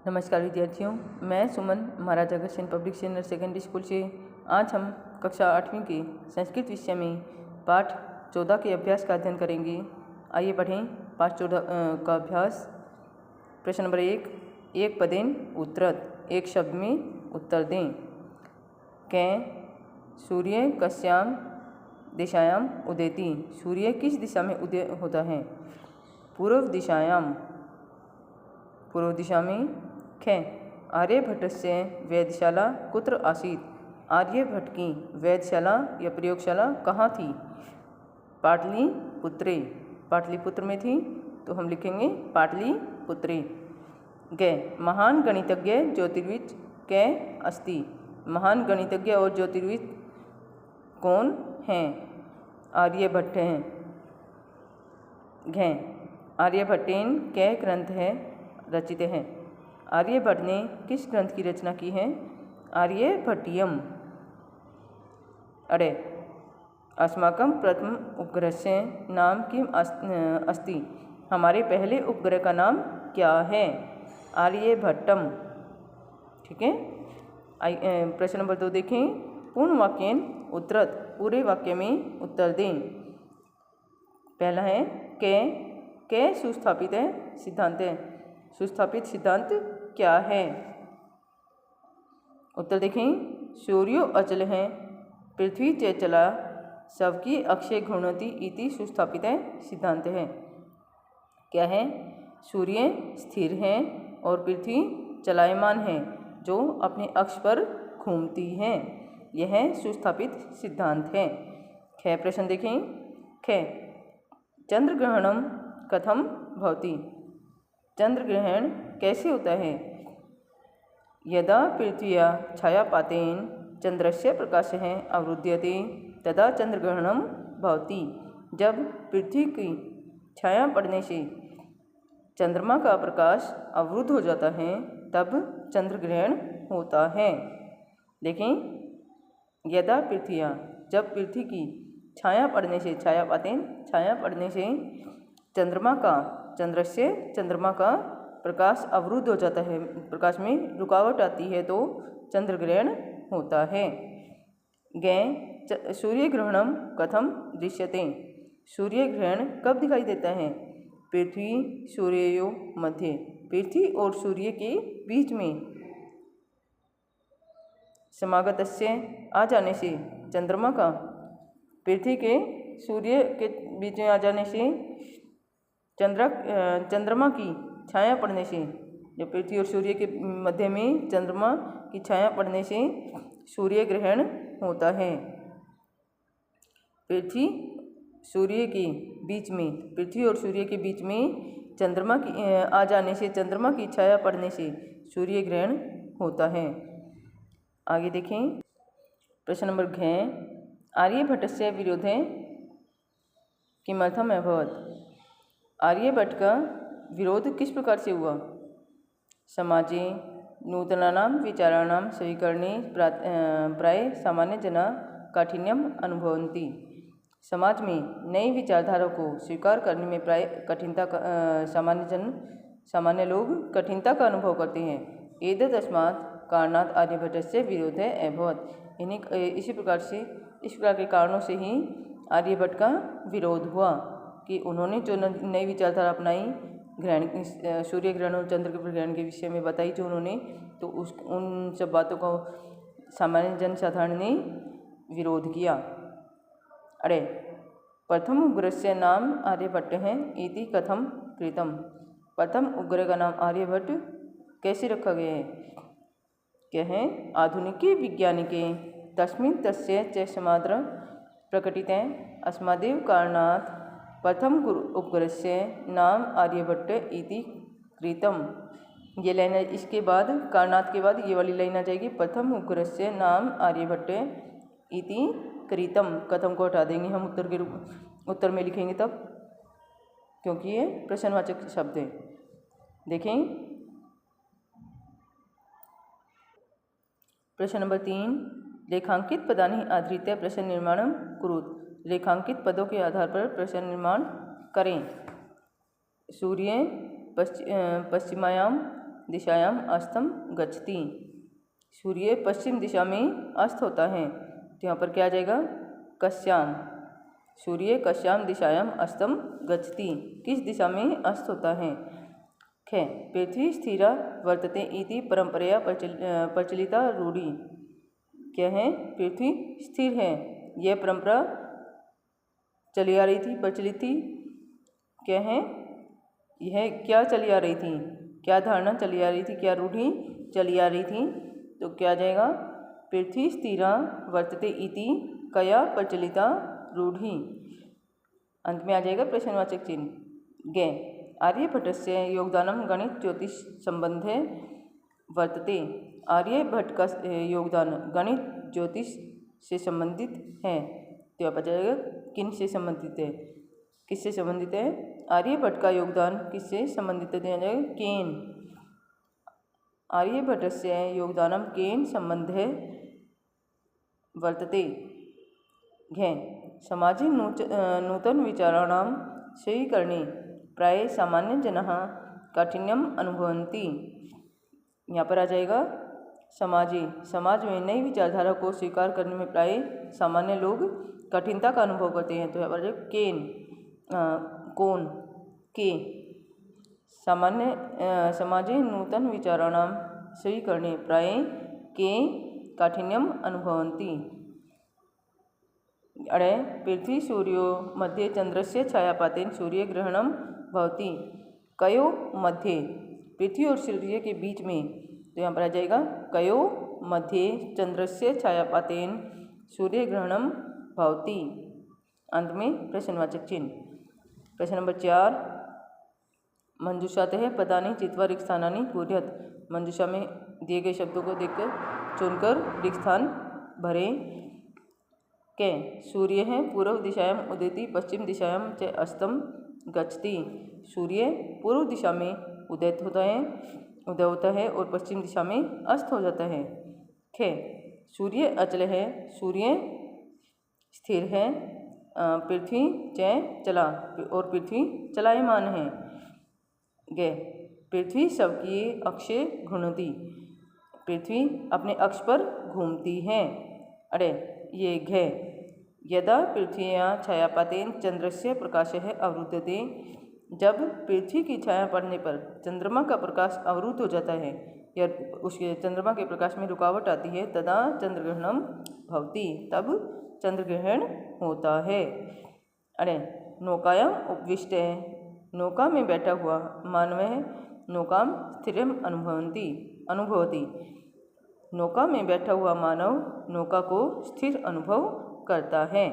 नमस्कार विद्यार्थियों, मैं Suman Maharaja Agrasen public senior secondary school से। आज हम कक्षा 8वीं के संस्कृत विषय में पाठ 14 के अभ्यास का अध्ययन करेंगे। आइए पढ़ें पाठ 14 का अभ्यास। प्रश्न नंबर 1, एक पदेन उत्तरत, एक शब्द में उत्तर दें। कै सूर्य कस्याम दिशायाम उदेति, सूर्य किस दिशा में उदय होता है? पूर्व दिशायाम, पूर्व दिशा में। खे आर्यभट्टस्य वेधशाला कुत्र आसीत्, आर्यभट्ट की वेधशाला या प्रयोगशाला कहाँ थी? पाटलिपुत्रे, पाटलिपुत्र में थी, तो हम लिखेंगे पाटलिपुत्रे। गे महान गणितज्ञ ज्योतिर्विद कै अस्ति, महान गणितज्ञ और ज्योतिर्विद कौन हैं? आर्यभट्ट हैं। घे आर्यभट्टेन कै ग्रंथ है रचित हैं, आर्यभट्ट ने किस ग्रंथ की रचना की है? आर्यभट्टियम। अरे अस्माकं प्रथम उपग्रहस्य नाम किम अस्ति, हमारे पहले उपग्रह का नाम क्या है? आर्यभट्टम। ठीक है। प्रश्न नंबर 2 देखें। पूर्ण वाक्येन उत्तरत, पूरे वाक्य में उत्तर दें। पहला है कै सुस्थापित है सिद्धांत है, सुस्थापित सिद्धांत क्या है? उत्तर देखें। सूर्यो अचल है, पृथ्वी चला, सबकी अक्षय घूर्णति इति सुस्थापित है सिद्धांत है। क्या है? सूर्य स्थिर है और पृथ्वी चलायमान है, जो अपने अक्ष पर घूमती है। यह सुस्थापित सिद्धांत है। ख प्रश्न देखें। ख चंद्रग्रहणम कथम भवति, चंद्र ग्रहण कैसे होता है? यदा पृथ्व्या छायापातेन चंद्रस्य प्रकाशः अवरुध्यते तदा चंद्रग्रहणम भवति, जब पृथ्वी की छाया पड़ने से चंद्रमा का प्रकाश अवरुद्ध हो जाता है तब चंद्र ग्रहण होता है। देखें, यदा पृथ्व्या, जब पृथ्वी की छाया पड़ने से, छायापातेन छाया पड़ने से चंद्रमा का, चंद्र से चंद्रमा का प्रकाश अवरुद्ध हो जाता है, प्रकाश में रुकावट आती है तो चंद्र ग्रहण होता है। गे सूर्य ग्रहणम कथम दृश्यते, सूर्य ग्रहण कब दिखाई देता है? पृथ्वी सूर्ययो मध्य, पृथ्वी और सूर्य के बीच में समागतस्य आ जाने से चंद्रमा का, पृथ्वी के सूर्य के बीच में आ जाने से चंद्रमा की छाया पड़ने से, जो पृथ्वी और सूर्य के मध्य में चंद्रमा की छाया पड़ने से सूर्य ग्रहण होता है। पृथ्वी सूर्य के बीच में, पृथ्वी और सूर्य के बीच में चंद्रमा की आ जाने से, चंद्रमा की छाया पड़ने से सूर्य ग्रहण होता है। आगे देखें। प्रश्न नंबर घ आर्यभट्टस्य विरोधे किमर्थम अभवत्, आर्यभट्ट का विरोध किस प्रकार से हुआ? समाजे नूतनानां विचाराणां स्वीकरणे प्राय सामान्य जना काठिन्यम अनुभवन्ति, समाज में नई विचारधारा को स्वीकार करने में प्राय कठिनता का, सामान्य लोग कठिनता का अनुभव करते हैं। एतदस्मात् कारणात् आर्यभट्टस्य विरोधः अभवत्, इसी प्रकार से, इस प्रकार के कारणों से ही आर्यभट्ट का विरोध हुआ कि उन्होंने जो नई विचारधारा अपनाई, ग्रहण, सूर्य ग्रहण और चंद्र ग्रहण के विषय में बताई जो उन्होंने, तो उन सब बातों को सामान्य जनसाधारण ने विरोध किया। अरे प्रथम उपग्रहस्य नाम आर्यभट्ट है इति कथम कृतम, प्रथम उपग्रह का नाम आर्यभट्ट कैसे रखा गया है? क्या है? आधुनिके विज्ञानिके तस्मिन् तस्य च समाद्र प्रकटिते अस्मादेव कारणात् प्रथम उपग्रहस्य नाम आर्यभट्ट इति कृतम। ये लाइन, इसके बाद कारणात के बाद ये वाली लाइन आ जाएगी, प्रथम उपग्रहस्य नाम आर्यभट्ट इति कृतम। कथम को हटा देंगे हम, उत्तर के रूप, उत्तर में लिखेंगे तब, क्योंकि ये प्रश्नवाचक शब्द है। देखें प्रश्न नंबर 3, रेखांकित पदानि आधृत्य प्रश्न निर्माणम कुरुत, रेखांकित पदों के आधार पर प्रश्न निर्माण करें। सूर्य पश्चिमायाम दिशायाम अस्तम गच्छति। सूर्य पश्चिम दिशा में अस्त होता है, तो यहाँ पर क्या आ जाएगा? कस्याम। सूर्य कस्याम दिशायाम अस्तम गच्छति, किस दिशा में अस्त होता है? ख पृथ्वी स्थिरा वर्तते इति परंपरया प्रचलिता रूढ़ी। क्या है? पृथ्वी स्थिर है, यह परंपरा चली आ रही थी, प्रचलित थी। क्या है? यह क्या चली आ रही थी? क्या धारणा चली आ रही थी? क्या रूढ़ी चली आ रही थी? तो क्या आ जाएगा? पृथ्वी स्थिरा वर्तते इति कया प्रचलिता रूढ़ी। अंत में आ जाएगा प्रश्नवाचक चिन्ह। गे आर्यभट्टस्य योगदानम गणित ज्योतिष संबंधे वर्तते। आर्यभट्ट का योगदान गणित ज्योतिष से संबंधित है, तो यहाँ पर जाएगा किन से संबंधित है? किससे संबंधित है? आर्यभट्ट का योगदान किससे संबंधित है? तो यहाँ जाएगा केन। आर्यभट्टस्य योगदानम केन संबंधे वर्तते। घ समाजे नूतन विचाराणां स्वीकरणे प्राय सामान्य जनाः काठिन्यम अनुभवन्ति। यहाँ पर आ जाएगा समाजे, समाज में नई विचारधारा को स्वीकार करने में प्राय सामान्य लोग कठिनता का अनुभव करते हैं, तो यहाँ पर केन कौन के सामान्य समाजे नूतन विचाराणां स्वीकरणे प्राय के काठिन्यम अनुभवन्ति। अरे पृथ्वी सूर्यो मध्ये चंद्रस्य छायापातेन सूर्यग्रहणम भवति। कयो मध्ये, पृथ्वी और सूर्य के बीच में, तो यहाँ पर आ जाएगा कयो मध्ये चंद्रस्य छायापातेन सूर्यग्रहणम भवति। अंत में प्रश्नवाचक चिन्ह। प्रश्न नंबर 4, मंजूषातः पदानि चित्वा रिक्तस्थानानि पूरयत। मंजूषा में दिए गए शब्दों को देखकर चुनकर रिक्त स्थान भरें। के सूर्य है पूर्व दिशायाम उदेति पश्चिम दिशायाम च अस्तम गच्छति। सूर्य पूर्व दिशा में उदय होता है और पश्चिम दिशा में अस्त हो जाता है। खे सूर्य अचल है, सूर्य स्थिर है, पृथ्वी च चला और पृथ्वी चलायमान है। गे पृथ्वी सबकी अक्षे घूर्णति, पृथ्वी अपने अक्ष पर घूमती है। अरे ये घे यदा पृथ्व्या छायापातेन चंद्रस्य प्रकाशः अवरुध्यते। जब पृथ्वी की छाया पड़ने पर चंद्रमा का प्रकाश अवरुद्ध हो जाता है या उसके चंद्रमा के प्रकाश में रुकावट आती है, तदा चंद्रग्रहणम भवति, तब चंद्रग्रहण होता है। अरे नौकायाम उपविष्ट, नौका में बैठा हुआ मानवः नौकाम स्थिरम अनुभवति। नौका में बैठा हुआ मानव नौका को स्थिर अनुभव करता है।